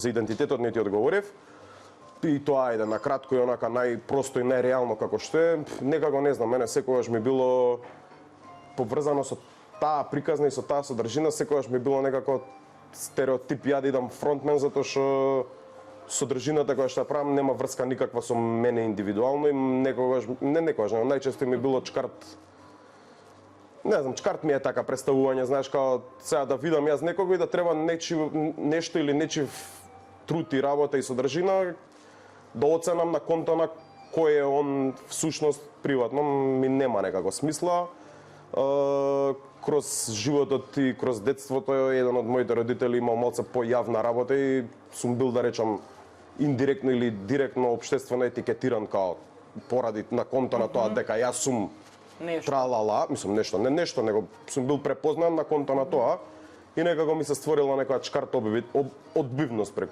За идентитетот не ти одговорив. И тоа ајде на кратко и онака најпросто и најреално како што е, некако не знам, мене секогаш ми било поврзано со таа приказна и со таа содржина, секогаш ми било некако стереотип ја да идам фронтмен затоа што содржината која што ја правам нема врска никаква со мене индивидуално и некогаш него најчесто ми било чкарт. Не знам, чкарт ми е така представување, знаеш, као сега да видам јас некого и да треба нешто или нечив труд и работа и содржина да оценам на конто на кој е он всушност приватно, ми нема некако смисла. Кроз животот и кроз детството еден од моите родители имал малце појавна работа и сум бил, да речам, индиректно или директно општествено етикетиран као поради на конто на тоа дека јас сум тралала, мислам не нешто, него сум бил препознан на конто на тоа и некако ми се створила некоја чкарт одбивност преку